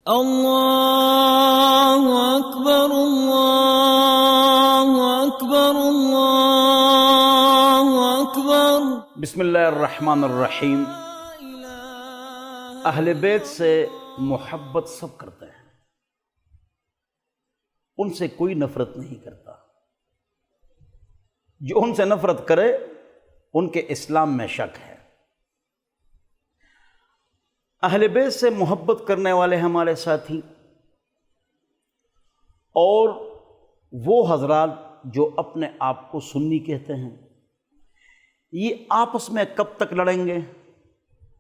اللہ اکبر اللہ اکبر اللہ اکبر۔ بسم اللہ الرحمن الرحیم۔ اہل بیت سے محبت سب کرتے ہیں، ان سے کوئی نفرت نہیں کرتا۔ جو ان سے نفرت کرے ان کے اسلام میں شک ہے۔ اہل بیت سے محبت کرنے والے ہمارے ساتھی اور وہ حضرات جو اپنے آپ کو سنی کہتے ہیں، یہ آپس میں کب تک لڑیں گے،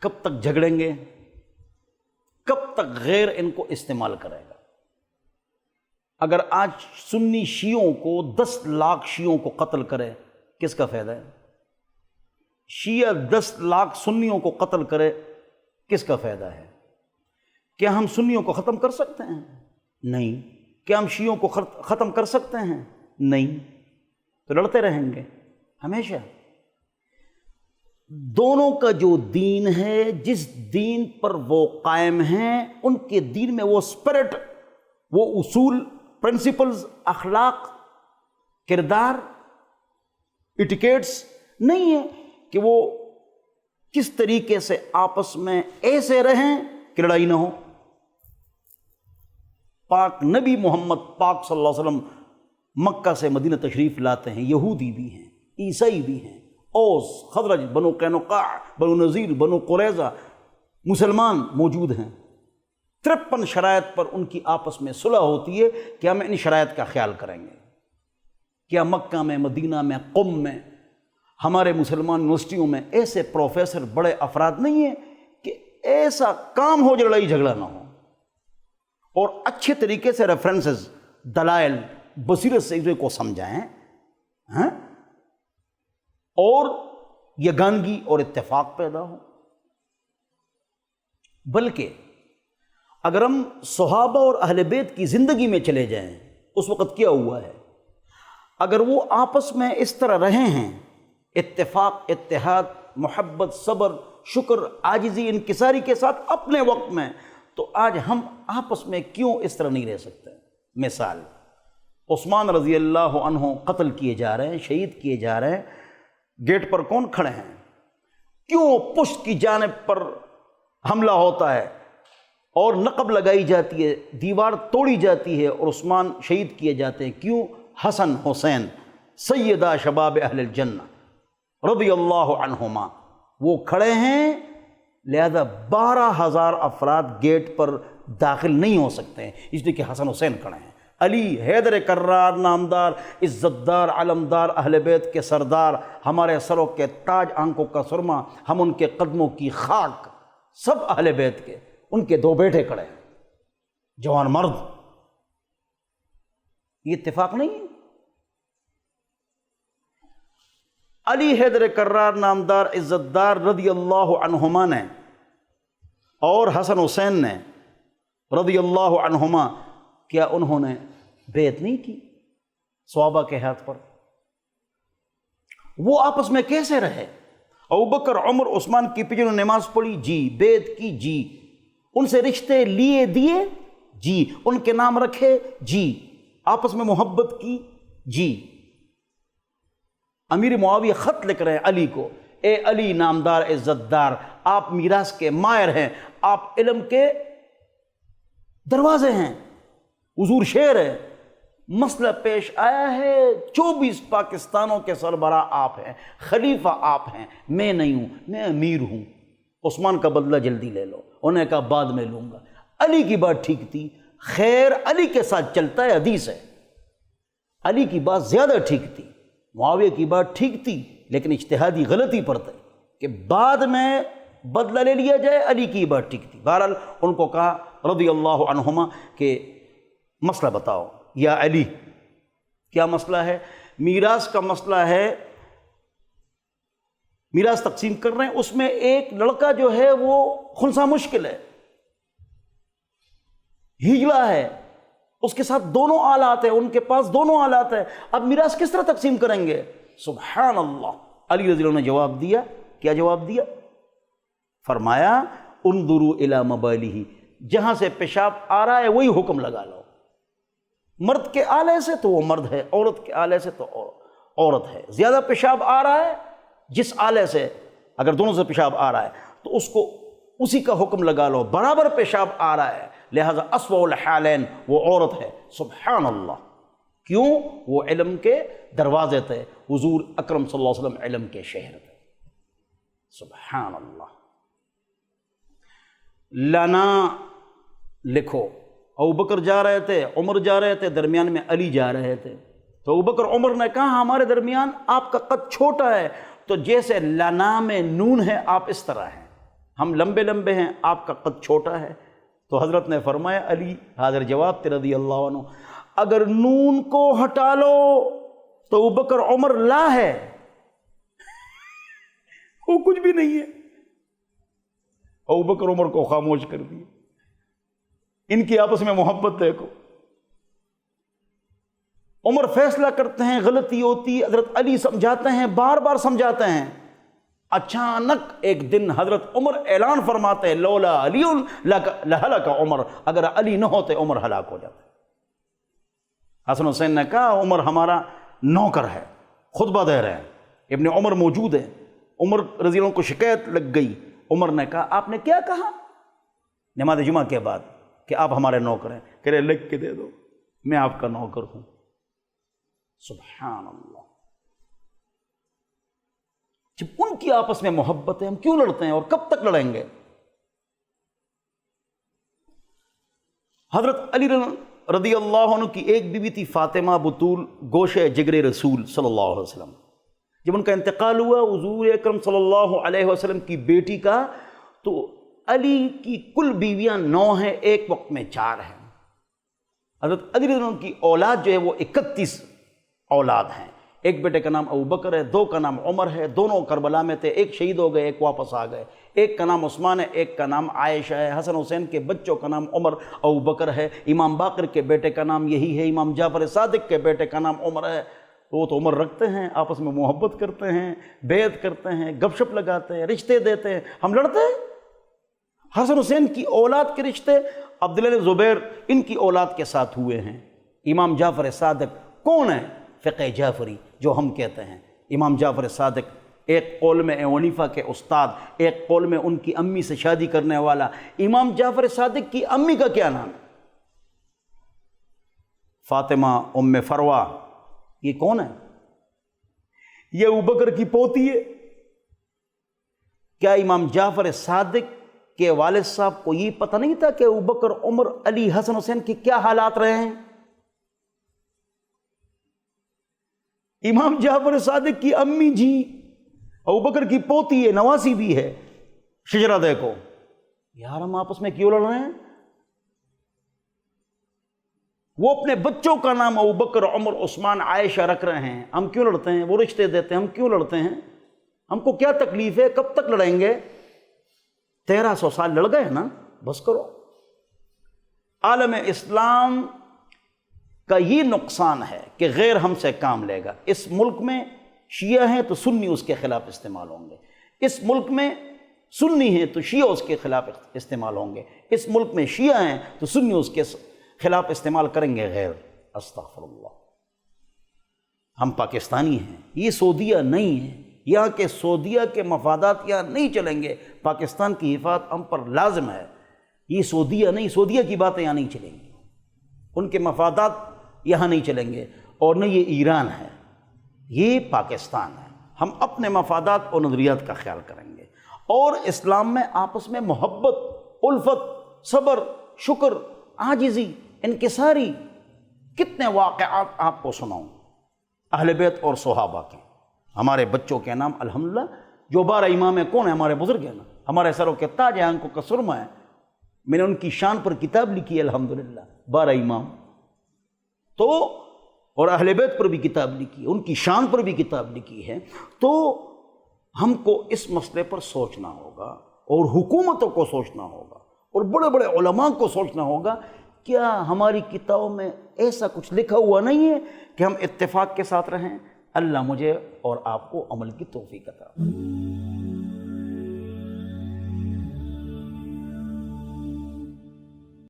کب تک جھگڑیں گے، کب تک غیر ان کو استعمال کرے گا؟ اگر آج سنی شیعوں کو 10 لاکھ شیعوں کو قتل کرے، کس کا فائدہ ہے؟ شیعہ 10 لاکھ سنیوں کو قتل کرے، کس کا فائدہ ہے؟ کیا ہم سنیوں کو ختم کر سکتے ہیں؟ نہیں۔ کیا ہم شیعوں کو ختم کر سکتے ہیں؟ نہیں۔ تو لڑتے رہیں گے ہمیشہ۔ دونوں کا جو دین ہے، جس دین پر وہ قائم ہیں، ان کے دین میں وہ اسپرٹ، وہ اصول، پرنسپلز، اخلاق، کردار، ایٹیکیٹس نہیں ہے کہ وہ کس طریقے سے آپس میں ایسے رہیں کہ لڑائی نہ ہو۔ پاک نبی محمد پاک صلی اللہ علیہ وسلم مکہ سے مدینہ تشریف لاتے ہیں، یہودی بھی ہیں، عیسائی بھی ہیں، اوس، خزرج، بنو قینقاع، بنو نذیر، بنو قریظہ، مسلمان موجود ہیں۔ 53 شرائط پر ان کی آپس میں صلح ہوتی ہے کہ ہم ان شرائط کا خیال کریں گے۔ کیا مکہ میں، مدینہ میں، قم میں، ہمارے مسلمان یونیورسٹیوں میں ایسے پروفیسر، بڑے افراد نہیں ہیں کہ ایسا کام ہو جو لڑائی جھگڑا نہ ہو، اور اچھے طریقے سے ریفرنسز، دلائل، بصیرت سے اسے کو سمجھائیں، اور یگانگی اور اتفاق پیدا ہو؟ بلکہ اگر ہم صحابہ اور اہل بیت کی زندگی میں چلے جائیں، اس وقت کیا ہوا ہے؟ اگر وہ آپس میں اس طرح رہے ہیں، اتفاق، اتحاد، محبت، صبر، شکر، عاجزی، انکساری کے ساتھ اپنے وقت میں، تو آج ہم آپس میں کیوں اس طرح نہیں رہ سکتے؟ مثال، عثمان رضی اللہ عنہ قتل کیے جا رہے ہیں، شہید کیے جا رہے ہیں، گیٹ پر کون کھڑے ہیں؟ کیوں پشت کی جانب پر حملہ ہوتا ہے اور نقب لگائی جاتی ہے، دیوار توڑی جاتی ہے اور عثمان شہید کیے جاتے ہیں؟ کیوں؟ حسن حسین سیدہ شباب اہل الجنہ رضی اللہ عنہما وہ کھڑے ہیں، لہذا 12,000 افراد گیٹ پر داخل نہیں ہو سکتے ہیں، اس لیے کہ حسن حسین کھڑے ہیں۔ علی حیدر کرار، نامدار، عزتدار، علمدار، اہل بیت کے سردار، ہمارے سروں کے تاج، آنکھوں کا سرما، ہم ان کے قدموں کی خاک، سب اہل بیت کے، ان کے 2 بیٹے کھڑے ہیں، جوان مرد۔ یہ اتفاق نہیں ہے؟ علی حیدر کرار، نامدار، عزتدار رضی اللہ عنہما نے اور حسن حسین نے رضی اللہ عنہما، کیا انہوں نے بیعت نہیں کی صحابہ کے ہاتھ پر؟ وہ آپس میں کیسے رہے؟ ابوبکر، عمر، عثمان کی پیچھے نماز پڑھی؟ جی۔ بیعت کی؟ جی۔ ان سے رشتے لیے دیے؟ جی۔ ان کے نام رکھے؟ جی۔ آپس میں محبت کی؟ جی۔ امیر معاویہ خط لکھ رہے ہیں علی کو، اے علی نامدار عزتدار، آپ میراث کے ماہر ہیں، آپ علم کے دروازے ہیں، حضور شعر ہے، مسئلہ پیش آیا ہے، 24 پاکستانوں کے سربراہ آپ ہیں، خلیفہ آپ ہیں، میں نہیں ہوں، میں امیر ہوں، عثمان کا بدلہ جلدی لے لو۔ انہوں نے کہا بعد میں لوں گا۔ علی کی بات ٹھیک تھی، خیر علی کے ساتھ چلتا ہے، حدیث ہے، علی کی بات زیادہ ٹھیک تھی، معاویہ کی بات ٹھیک تھی، لیکن اجتہادی غلطی پر تھی کہ بعد میں بدلہ لے لیا جائے۔ علی کی بات ٹھیک تھی۔ بہرحال ان کو کہا رضی اللہ عنہما کہ مسئلہ بتاؤ یا علی، کیا مسئلہ ہے؟ میراث کا مسئلہ ہے، میراث تقسیم کر رہے ہیں، اس میں ایک لڑکا جو ہے وہ خنثی مشکل ہے، ہجلا ہے، اس کے ساتھ دونوں آلات ہیں، ان کے پاس دونوں آلات ہیں، اب میراث کس طرح تقسیم کریں گے؟ سبحان اللہ۔ علی رضی اللہ عنہ نے جواب دیا، کیا جواب دیا؟ فرمایا انظروا الی مبالہ، جہاں سے پیشاب آ رہا ہے وہی حکم لگا لو. مرد کے آلے سے تو وہ مرد ہے، عورت کے آلے سے تو عورت ہے. زیادہ پیشاب آ رہا ہے جس آلے سے، اگر دونوں سے پیشاب آ رہا ہے تو اس کو اسی کا حکم لگا لو. برابر پیشاب آ رہا ہے لہذا اسوأ الحالین وہ عورت ہے. سبحان اللہ. کیوں؟ وہ علم کے دروازے تھے، حضور اکرم صلی اللہ علیہ وسلم علم کے شہر تھے. سبحان اللہ. لنا لکھو، ابوبکر جا رہے تھے، عمر جا رہے تھے، درمیان میں علی جا رہے تھے. تو ابوبکر عمر نے کہا ہمارے درمیان آپ کا قد چھوٹا ہے، تو جیسے لنا میں نون ہے آپ اس طرح ہیں، ہم لمبے لمبے ہیں، آپ کا قد چھوٹا ہے. تو حضرت نے فرمایا علی حاضر جواب رضی اللہ عنہ، اگر نون کو ہٹا لو تو ابوبکر عمر لا ہے، وہ کچھ بھی نہیں ہے. ابوبکر عمر کو خاموش کر دیا. ان کی آپس میں محبت دیکھو. عمر فیصلہ کرتے ہیں، غلطی ہوتی، حضرت علی سمجھاتے ہیں، بار بار سمجھاتے ہیں. اچانک ایک دن حضرت عمر اعلان فرماتے ہیں لولا علی لہلک عمر، اگر علی نہ ہوتے عمر ہلاک ہو جاتے. حسن حسین نے کہا عمر ہمارا نوکر ہے، خطبہ دے رہے ہیں، ابن عمر موجود ہے. عمر رضی اللہ عنہ کو شکایت لگ گئی. عمر نے کہا آپ نے کیا کہا نماز جمعہ کے بعد کہ آپ ہمارے نوکر ہیں؟ کہہ رہے لکھ کے دے دو میں آپ کا نوکر ہوں. سبحان اللہ. جب ان کی آپس میں محبت ہے ہم کیوں لڑتے ہیں اور کب تک لڑیں گے؟ حضرت علی رضی اللہ عنہ کی ایک بیوی تھی فاطمہ بطول گوشہ جگر رسول صلی اللہ علیہ وسلم. جب ان کا انتقال ہوا حضور اکرم صلی اللہ علیہ وسلم کی بیٹی کا، تو علی کی کل بیویاں 9 ہیں، ایک وقت میں 4 ہیں. حضرت علی رضی اللہ عنہ کی اولاد جو ہے وہ 31 اولاد ہیں. ایک بیٹے کا نام ابوبکر ہے، 2 کا نام عمر ہے، دونوں کربلا میں تھے، ایک شہید ہو گئے، ایک واپس آ گئے. ایک کا نام عثمان ہے، ایک کا نام عائشہ ہے. حسن حسین کے بچوں کا نام عمر ابوبکر ہے. امام باقر کے بیٹے کا نام یہی ہے. امام جعفر صادق کے بیٹے کا نام عمر ہے. وہ تو عمر رکھتے ہیں، آپس میں محبت کرتے ہیں، بیعت کرتے ہیں، گپ شپ لگاتے ہیں، رشتے دیتے ہیں. ہم لڑتے ہیں. حسن حسین کی اولاد کے رشتے عبداللہ زبیر ان کی اولاد کے ساتھ ہوئے ہیں. امام جعفر صادق کون ہے؟ فقہ جعفری جو ہم کہتے ہیں. امام جعفر صادق ایک قول میں ابو حنیفہ کے استاد، ایک قول میں ان کی امی سے شادی کرنے والا. امام جعفر صادق کی امی کا کیا نام ہے؟ فاطمہ ام فروہ. یہ کون ہے؟ یہ ابوبکر کی پوتی ہے. کیا امام جعفر صادق کے والد صاحب کو یہ پتہ نہیں تھا کہ ابوبکر عمر علی حسن حسین کی کیا حالات رہے ہیں؟ امام جعفر صادق کی امی جی ابوبکر کی پوتی ہے، نواسی بھی ہے. شجرہ دیکھو. یار ہم آپس میں کیوں لڑ رہے ہیں؟ وہ اپنے بچوں کا نام ابوبکر عمر عثمان عائشہ رکھ رہے ہیں، ہم کیوں لڑتے ہیں؟ وہ رشتے دیتے ہیں، ہم کیوں لڑتے ہیں؟ ہم کو کیا تکلیف ہے؟ کب تک لڑیں گے؟ 1300 سال لڑ گئے نا، بس کرو. عالم اسلام کا یہ نقصان ہے کہ غیر ہم سے کام لے گا. اس ملک میں شیعہ ہیں تو سنی اس کے خلاف استعمال ہوں گے. اس ملک میں سنی ہیں تو شیعہ اس کے خلاف استعمال ہوں گے. اس ملک میں شیعہ ہیں تو سنی اس کے خلاف استعمال کریں گے. غیر. استغفر اللہ. ہم پاکستانی ہیں، یہ سعودیہ نہیں ہے. یہاں کے سعودیہ کے مفادات یہاں نہیں چلیں گے. پاکستان کی حفاظت ہم پر لازم ہے. یہ سعودیہ نہیں، سعودیہ کی باتیں یہاں نہیں چلیں گی. ان کے مفادات یہاں نہیں چلیں گے. اور نہ یہ ایران ہے، یہ پاکستان ہے. ہم اپنے مفادات اور نظریات کا خیال کریں گے. اور اسلام میں آپس میں محبت، الفت، صبر، شکر، عاجزی، انکساری، کتنے واقعات آپ کو سناؤں اہل بیت اور صحابہ کے. ہمارے بچوں کے نام الحمدللہ جو 12 امام ہیں کون ہیں؟ ہمارے بزرگ ہیں نا، ہمارے سروں کے تاج ہیں، آنکھوں کا سرما ہے. میں نے ان کی شان پر کتاب لکھی ہے الحمدللہ. 12 امام تو، اور اہل بیت پر بھی کتاب لکھی ہے، ان کی شان پر بھی کتاب لکھی ہے. تو ہم کو اس مسئلے پر سوچنا ہوگا، اور حکومتوں کو سوچنا ہوگا، اور بڑے بڑے علماء کو سوچنا ہوگا. کیا ہماری کتابوں میں ایسا کچھ لکھا ہوا نہیں ہے کہ ہم اتفاق کے ساتھ رہیں؟ اللہ مجھے اور آپ کو عمل کی توفیق عطا.